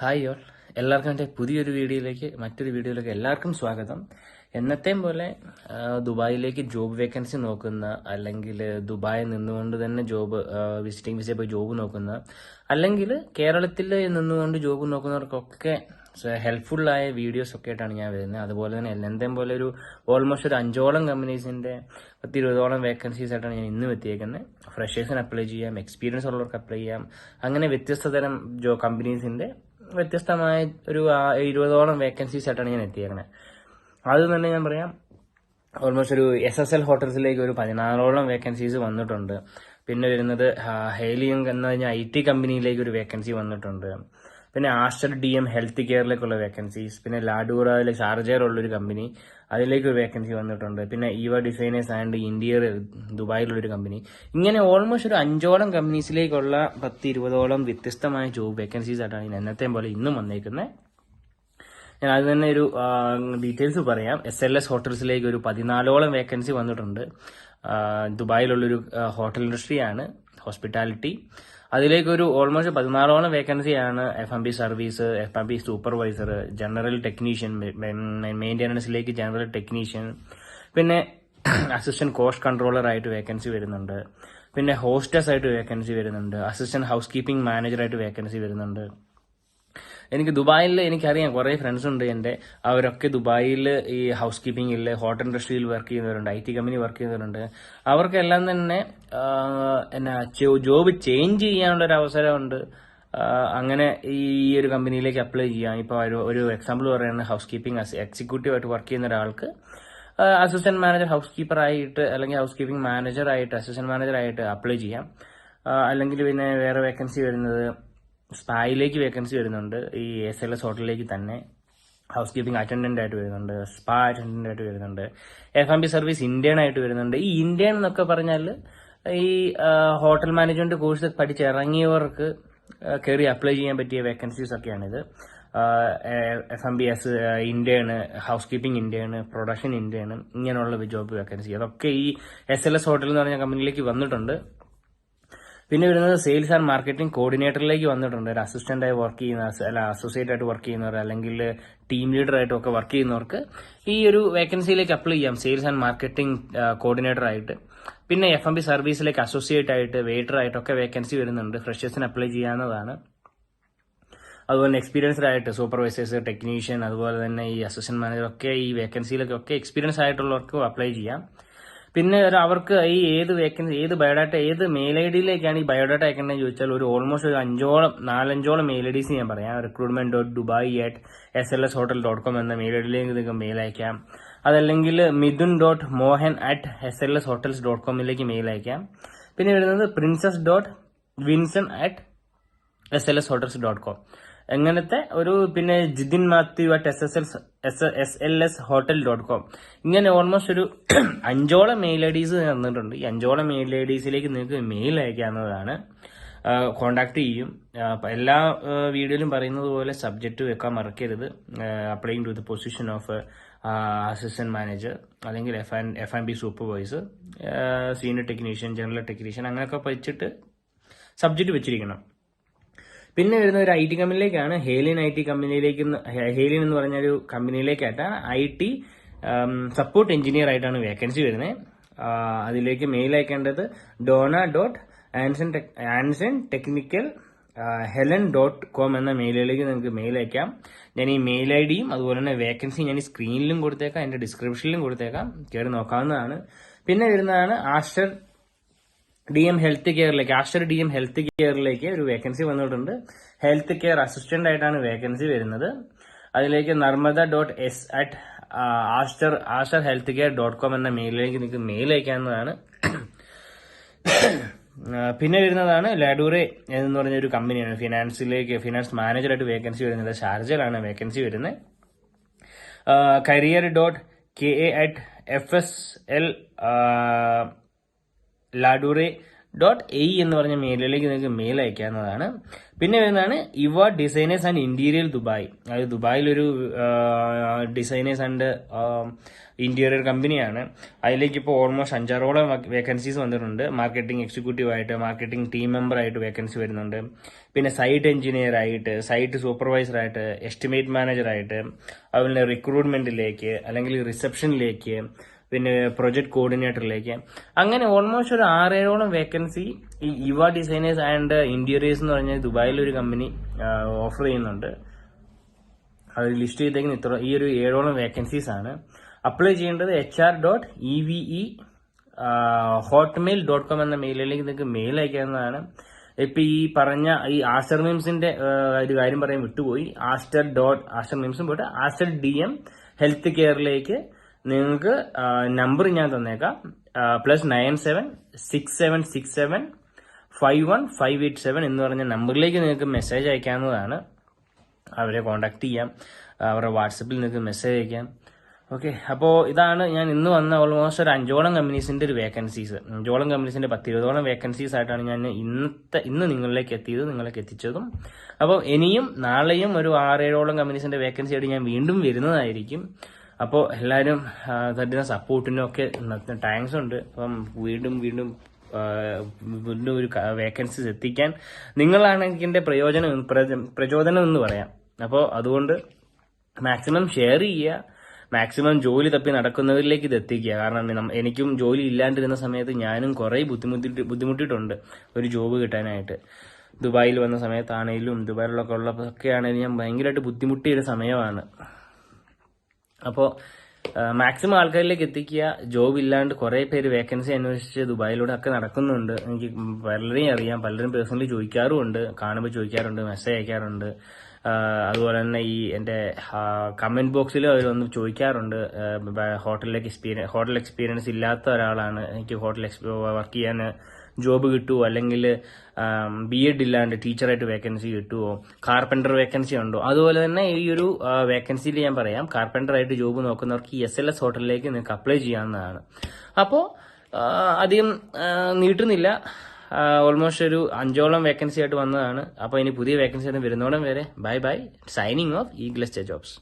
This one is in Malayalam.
ഹായ് ഓൾ, എല്ലാവർക്കും എൻ്റെ മറ്റൊരു വീഡിയോയിലേക്ക് എല്ലാവർക്കും സ്വാഗതം. എന്നത്തെയും പോലെ ദുബായിലേക്ക് ജോബ് വേക്കൻസി നോക്കുന്ന, അല്ലെങ്കിൽ ദുബായിൽ നിന്നുകൊണ്ട് തന്നെ വിസിറ്റിംഗ് വിസ പോയി ജോബ് നോക്കുന്ന, അല്ലെങ്കിൽ കേരളത്തിൽ നിന്നുകൊണ്ട് ജോബ് നോക്കുന്നവർക്കൊക്കെ ഹെൽപ്ഫുള്ളായ വീഡിയോസ് ഒക്കെ ആയിട്ടാണ് ഞാൻ വരുന്നത്. അതുപോലെ തന്നെ എന്നത്തെയും പോലെ ഓൾമോസ്റ്റ് ഒരു 5ഓളം കമ്പനീസിന്റെ 10-20ഓളം വേക്കൻസീസ് ആയിട്ടാണ് ഞാൻ ഇന്നും എത്തിയേക്കുന്നത്. ഫ്രഷേഴ്സിന് അപ്ലൈ ചെയ്യാം, എക്സ്പീരിയൻസ് ഉള്ളവർക്ക് അപ്ലൈ ചെയ്യാം. അങ്ങനെ വ്യത്യസ്ത തരം കമ്പനീസിന്റെ വ്യത്യസ്തമായ ഒരു 20ഓളം വേക്കൻസീസ് ആയിട്ടാണ് ഞാൻ എത്തിയേക്കുന്നത്. അത് തന്നെ ഞാൻ പറയാം, ഓൾമോസ്റ്റ് ഒരു SSL ഹോട്ടൽസിലേക്ക് ഒരു 16ഓളം വേക്കൻസീസ് വന്നിട്ടുണ്ട്. പിന്നെ വരുന്നത് ഹെയിലിംഗ് എന്ന കഴിഞ്ഞാൽ IT കമ്പനിയിലേക്ക് ഒരു വേക്കൻസി വന്നിട്ടുണ്ട്. പിന്നെ ആസ്റ്റർ DM ഹെൽത്ത് കെയറിലേക്കുള്ള വേക്കൻസീസ്, പിന്നെ ലാഡൂറയിലെ ഷാർജയിലുള്ളൊരു കമ്പനി, അതിലേക്ക് ഒരു വേക്കൻസി വന്നിട്ടുണ്ട്. പിന്നെ ഈവ ഡിസൈനേഴ്സ് ആൻഡ് ഇന്റീരിയർ ദുബായിലുള്ളൊരു കമ്പനി. ഇങ്ങനെ ഓൾമോസ്റ്റ് ഒരു 5ഓളം കമ്പനീസിലേക്കുള്ള 10-20ഓളം വ്യത്യസ്തമായ ജോബ് വേക്കൻസീസ് ആയിട്ടാണ് എന്നത്തെയും പോലെ ഇന്നും വന്നേക്കുന്നത്. ഞാൻ അത് തന്നെ ഒരു ഡീറ്റെയിൽസ് പറയാം. SLS ഹോട്ടൽസിലേക്ക് ഒരു 14ഓളം വേക്കൻസി വന്നിട്ടുണ്ട്. ദുബായിലുള്ളൊരു ഹോട്ടൽ ഇൻഡസ്ട്രിയാണ് ഹോസ്പിറ്റാലിറ്റി. അതിലേക്ക് ഒരു ഓൾമോസ്റ്റ് 16ഓളം വേക്കൻസിയാണ് FMB service, FMB supervisor, general technician, മെയിൻ്റെനൻസിലേക്ക് ജനറൽ ടെക്നീഷ്യൻ, പിന്നെ അസിസ്റ്റന്റ് കോസ്റ്റ് കൺട്രോളർ ആയിട്ട് വേക്കൻസി വരുന്നുണ്ട്. പിന്നെ ഹോസ്റ്റസ് ആയിട്ട് വേക്കൻസി വരുന്നുണ്ട്. അസിസ്റ്റന്റ് ഹൗസ് കീപ്പിംഗ് മാനേജറായിട്ട് വേക്കൻസി വരുന്നുണ്ട്. ദുബായിൽ എനിക്കറിയാം, കുറേ ഫ്രണ്ട്സ് ഉണ്ട് എൻ്റെ. അവരൊക്കെ ദുബായിൽ ഈ ഹൗസ് കീപ്പിംഗിൽ, ഹോട്ടൽ ഇൻഡസ്ട്രിയിൽ വർക്ക് ചെയ്യുന്നവരുണ്ട്, IT കമ്പനി വർക്ക് ചെയ്യുന്നവരുണ്ട്. അവർക്കെല്ലാം തന്നെ ജോബ് ചേഞ്ച് ചെയ്യാനുള്ള ഒരു അവസരമുണ്ട്. അങ്ങനെ ഈ ഒരു കമ്പനിയിലേക്ക് അപ്ലൈ ചെയ്യാം. ഇപ്പൊ ഒരു എക്സാമ്പിൾ പറയുന്നത്, ഹൗസ് കീപ്പിംഗ് എക്സിക്യൂട്ടീവ് ആയിട്ട് വർക്ക് ചെയ്യുന്ന ഒരാൾക്ക് അസിസ്റ്റന്റ് മാനേജർ ഹൗസ് കീപ്പർ ആയിട്ട്, അല്ലെങ്കിൽ ഹൗസ് കീപ്പിംഗ് മാനേജർ ആയിട്ട്, അസിസ്റ്റന്റ് മാനേജർ ആയിട്ട് അപ്ലൈ ചെയ്യാം. അല്ലെങ്കിൽ പിന്നെ വേറെ വേക്കൻസി വരുന്നത് സ്പായിലേക്ക് വേക്കൻസി വരുന്നുണ്ട്. ഈ SLS ഹോട്ടലിലേക്ക് തന്നെ ഹൗസ് കീപ്പിംഗ് അറ്റൻഡന്റ് ആയിട്ട് വരുന്നുണ്ട്, സ്പാ അറ്റൻഡന്റ് ആയിട്ട് വരുന്നുണ്ട്, FMB സർവീസ് ഇന്ത്യൻ ആയിട്ട് വരുന്നുണ്ട്. ഈ ഇന്ത്യൻ എന്നൊക്കെ പറഞ്ഞാൽ ഈ ഹോട്ടൽ മാനേജ്മെന്റ് കോഴ്സ് പഠിച്ചിറങ്ങിയവർക്ക് കയറി അപ്ലൈ ചെയ്യാൻ പറ്റിയ വേക്കൻസീസ് ഒക്കെയാണിത്. FMB ഇന്ത്യയാണ്, ഹൗസ് കീപ്പിംഗ് ഇന്ത്യയാണ്, പ്രൊഡക്ഷൻ ഇന്ത്യയാണ്, ഇങ്ങനെയുള്ള ജോബ് വേക്കൻസി അതൊക്കെ ഈ SLS ഹോട്ടൽ എന്ന് പറഞ്ഞ കമ്പനിയിലേക്ക് വന്നിട്ടുണ്ട്. പിന്നെ വരുന്നത് സെയിൽസ് ആൻഡ് മാർക്കറ്റിംഗ് കോർഡിനേറ്ററിലേക്ക് വന്നിട്ടുണ്ട്. ഒരു അസിസ്റ്റന്റ് ആയി വർക്ക് ചെയ്യുന്ന, അല്ല അസോസിയേറ്റ് ആയിട്ട് വർക്ക് ചെയ്യുന്നവർ, അല്ലെങ്കിൽ ടീം ലീഡർ ആയിട്ടും ഒക്കെ വർക്ക് ചെയ്യുന്നവർക്ക് ഈ ഒരു വേക്കൻസിയിലേക്ക് അപ്ലൈ ചെയ്യാം, സെയിൽസ് ആൻഡ് മാർക്കറ്റിംഗ് കോർഡിനേറ്റർ ആയിട്ട്. പിന്നെ FMB സർവീസിലേക്ക് അസോസിയേറ്റ് ആയിട്ട്, വെയിറ്റർ ആയിട്ടൊക്കെ വേക്കൻസി വരുന്നുണ്ട്. ഫ്രഷേഴ്സിന് അപ്ലൈ ചെയ്യാവുന്നതാണ്. അതുപോലെ എക്സ്പീരിയൻസ്ഡ് ആയിട്ട് സൂപ്പർവൈസേഴ്സ്, ടെക്നീഷ്യൻ, അതുപോലെ തന്നെ ഈ അസിസ്റ്റന്റ് മാനേജർ ഒക്കെ ഈ വേക്കൻസിയിലൊക്കെ എക്സ്പീരിയൻസ് ആയിട്ടുള്ളവർക്ക് അപ്ലൈ ചെയ്യാം. പിന്നെ അവർക്ക് ഈ ഏത് ബയോഡാറ്റ, ഏത് മെയിൽ ഐഡിയിലേക്കാണ് ഈ ബയോഡാറ്റ അയക്കേണ്ടതെന്ന് ചോദിച്ചാൽ ഒരു ഓൾമോസ്റ്റ് ഒരു 4-5ഓളം മെയിൽ ഐഡീസ് ഞാൻ പറയാം. recruitment.dubai@slshotel.com എന്ന മെയിൽ ഐഡിയിലേക്ക് നിങ്ങൾക്ക് മെയിൽ അയക്കാം. അതല്ലെങ്കിൽ midun.mohan@slshotels.com മെയിൽ അയക്കാം. പിന്നെ വരുന്നത് princess.vincent@slshotels.com എങ്ങനത്തെ ഒരു, പിന്നെ ജിതിൻ മാത്യു @SLShotel.com. ഇങ്ങനെ ഓൾമോസ്റ്റ് ഒരു 5ഓളം മെയിൽ ഐഡീസ് തന്നിട്ടുണ്ട്. ഈ 5ഓളം മെയിൽ ഐഡീസിലേക്ക് നിങ്ങൾക്ക് മെയിൽ അയക്കാവുന്നതാണ്. കോണ്ടാക്ട് ചെയ്യും. എല്ലാ വീഡിയോയിലും പറയുന്നത് പോലെ സബ്ജക്റ്റ് വെക്കാൻ മറക്കരുത്. Applying to the position of assistant manager, അല്ലെങ്കിൽ FMB supervisor, senior technician, general technician, അങ്ങനെയൊക്കെ വെച്ചിട്ട് സബ്ജക്റ്റ് വെച്ചിരിക്കണം. പിന്നെ വരുന്ന ഒരു IT കമ്പനിയിലേക്കാണ്. ഹെയിലിൻ എന്ന് പറഞ്ഞ ഒരു കമ്പനിയിലേക്കായിട്ടാണ് IT സപ്പോർട്ട് എഞ്ചിനീയർ ആയിട്ടാണ് വേക്കൻസി വരുന്നത്. അതിലേക്ക് മെയിൽ അയക്കേണ്ടത് dona.anson.technical.helen.com എന്ന മെയിലിലേക്ക് നിങ്ങൾക്ക് മെയിൽ അയക്കാം. ഞാൻ ഈ മെയിൽ ഐഡിയും അതുപോലെ തന്നെ വേക്കൻസി ഞാൻ ഈ സ്ക്രീനിലും കൊടുത്തേക്കാം, എന്റെ ഡിസ്ക്രിപ്ഷനിലും കൊടുത്തേക്കാം, കയറി നോക്കാവുന്നതാണ്. പിന്നെ വരുന്നതാണ് ആസ്റ്റർ DM ഹെൽത്ത് കെയറിലേക്ക് ഒരു വേക്കൻസി വന്നിട്ടുണ്ട്. ഹെൽത്ത് കെയർ അസിസ്റ്റന്റ് ആയിട്ടാണ് വേക്കൻസി വരുന്നത്. അതിലേക്ക് narmada.s@asterhealthcare.com എന്ന മെയിലിലേക്ക് നിങ്ങൾക്ക് മെയിൽ അയക്കാവുന്നതാണ്. പിന്നെ വരുന്നതാണ് ലാഡൂറെ എന്ന് പറഞ്ഞ ഒരു കമ്പനിയാണ്. ഫിനാൻസ് മാനേജറായിട്ട് വേക്കൻസി വരുന്നത്. ഷാർജയിലാണ് വേക്കൻസി വരുന്നത്. career.ka@fsl ladure AE എന്ന് പറഞ്ഞ മെയിലിലേക്ക് നിങ്ങൾക്ക് മെയിൽ അയക്കാവുന്നതാണ്. പിന്നെ വരുന്നതാണ് ഇവ ഡിസൈനേഴ്സ് ആൻഡ് ഇന്റീരിയർ ദുബായ്. അത് ദുബായിലൊരു ഡിസൈനേഴ്സ് ആൻഡ് ഇന്റീരിയർ കമ്പനിയാണ്. അതിലേക്ക് ഇപ്പോൾ ഓൾമോസ്റ്റ് 5-6ഓളം വേക്കൻസീസ് വന്നിട്ടുണ്ട്. മാർക്കറ്റിംഗ് എക്സിക്യൂട്ടീവ് ആയിട്ട്, മാർക്കറ്റിംഗ് ടീം മെമ്പർ ആയിട്ട് വേക്കൻസി വരുന്നുണ്ട്. പിന്നെ സൈറ്റ് എഞ്ചിനീയർ ആയിട്ട്, സൈറ്റ് സൂപ്പർവൈസർ ആയിട്ട്, എസ്റ്റിമേറ്റ് മാനേജർ ആയിട്ട്, അതുപോലെ റിക്രൂട്ട്മെന്റിലേക്ക് അല്ലെങ്കിൽ റിസപ്ഷനിലേക്ക്, പിന്നെ പ്രൊജക്ട് കോർഡിനേറ്ററിലേക്ക്, അങ്ങനെ ഓൾമോസ്റ്റ് ഒരു 6-7ഓളം വേക്കൻസി ഈ ഇവ ഡിസൈനേഴ്സ് ആൻഡ് ഇന്റീരിയേഴ്സ് എന്ന് പറഞ്ഞ ദുബായിലൊരു കമ്പനി ഓഫർ ചെയ്യുന്നുണ്ട്. അത് ലിസ്റ്റ് ചെയ്തേക്കുന്ന ഈ ഒരു 7ഓളം വേക്കൻസീസ് ആണ്. അപ്ലൈ ചെയ്യേണ്ടത് hr.eve@hotmail.com എന്ന മെയിലിലേക്ക് നിങ്ങൾക്ക് മെയിൽ അയക്കാവുന്നതാണ്. ഇപ്പൊ ഈ പറഞ്ഞ ഈ ആസ്റ്റർ മിംസിന്റെ ഒരു കാര്യം പറയാൻ വിട്ടുപോയി. ആസ്റ്റർ മിംസും പോയിട്ട് ആസ്റ്റർ DM ഹെൽത്ത് കെയറിലേക്ക് നിങ്ങൾക്ക് നമ്പർ ഞാൻ തന്നേക്കാം. +97 6767 51587 എന്ന് പറഞ്ഞ നമ്പറിലേക്ക് നിങ്ങൾക്ക് മെസ്സേജ് അയക്കാവുന്നതാണ്. അവരെ കോൺടാക്ട് ചെയ്യാം, അവരുടെ വാട്സപ്പിൽ നിങ്ങൾക്ക് മെസ്സേജ് അയക്കാം. ഓക്കെ, അപ്പോൾ ഇതാണ് ഞാൻ ഇന്ന് വന്ന ഓൾമോസ്റ്റ് ഒരു 5ഓളം കമ്പനീസിന്റെ ഒരു വേക്കൻസീസ്. 5ഓളം കമ്പനീസിന്റെ 10-20ഓളം വേക്കൻസീസ് ആയിട്ടാണ് ഞാൻ ഇന്ന് നിങ്ങളിലേക്ക് എത്തിച്ചതും. അപ്പോൾ ഇനിയും നാളെയും ഒരു 6-7ഓളം കമ്പനീസിന്റെ വേക്കൻസി ആയിട്ട് ഞാൻ വീണ്ടും വരുന്നതായിരിക്കും. അപ്പോൾ എല്ലാവരും തരുന്ന സപ്പോർട്ടിനും ഒക്കെ താങ്ക്സ് ഉണ്ട്. അപ്പം വീണ്ടും ഒരു വേക്കൻസീസ് എത്തിക്കാൻ നിങ്ങളാണ് എനിക്കെന്റെ പ്രചോദനം എന്ന് പറയാം. അപ്പോൾ അതുകൊണ്ട് മാക്സിമം ഷെയർ ചെയ്യുക, മാക്സിമം ജോലി തപ്പി നടക്കുന്നവരിലേക്ക് ഇത് എത്തിക്കുക. കാരണം എനിക്കും ജോലി ഇല്ലാണ്ടിരുന്ന സമയത്ത് ഞാനും കുറെ ബുദ്ധിമുട്ടിയിട്ടുണ്ട് ഒരു ജോബ് കിട്ടാനായിട്ട്. ദുബായിൽ വന്ന സമയത്താണെങ്കിലും ദുബായിലൊക്കെ ഉള്ളതൊക്കെ ആണെങ്കിലും ഞാൻ ഭയങ്കരമായിട്ട് ബുദ്ധിമുട്ടിയ ഒരു സമയമാണ്. അപ്പോൾ മാക്സിമം ആൾക്കാരിലേക്ക് എത്തിക്കുക. ജോബ് ഇല്ലാണ്ട് കുറെ പേര് വേക്കൻസി അന്വേഷിച്ച് ദുബായിലൂടെ ഒക്കെ നടക്കുന്നുണ്ട്. എനിക്ക് പലരെയും അറിയാം, പലരും പേഴ്സണലി ചോദിക്കാറുമുണ്ട്, കാണുമ്പോൾ ചോദിക്കാറുണ്ട്, മെസ്സേജ് അയക്കാറുണ്ട്. അതുപോലെ തന്നെ ഈ എന്റെ കമന്റ് ബോക്സിൽ അവർ വന്ന് ചോദിക്കാറുണ്ട്, ഹോട്ടൽ എക്സ്പീരിയൻസ് ഇല്ലാത്ത ഒരാളാണ്, എനിക്ക് വർക്ക് ചെയ്യാൻ ജോബ് കിട്ടുമോ, അല്ലെങ്കിൽ B.Ed ഇല്ലാണ്ട് ടീച്ചറായിട്ട് വേക്കൻസി കിട്ടുമോ, കാർപ്പൻറ്റർ വേക്കൻസി ഉണ്ടോ. അതുപോലെ തന്നെ ഈ ഒരു വേക്കൻസിയിൽ ഞാൻ പറയാം, കാർപ്പൻറ്റർ ആയിട്ട് ജോബ് നോക്കുന്നവർക്ക് SLS ഹോട്ടലിലേക്ക് നിങ്ങൾക്ക് അപ്ലൈ ചെയ്യാവുന്നതാണ്. അപ്പോൾ അധികം നീട്ടുന്നില്ല, ഓൾമോസ്റ്റ് ഒരു 5ഓളം വേക്കൻസി ആയിട്ട് വന്നതാണ്. അപ്പോൾ ഇനി പുതിയ വേക്കൻസി ആയിട്ട് വരുന്നോളം വരെ bye. Signing off Eagles jobs.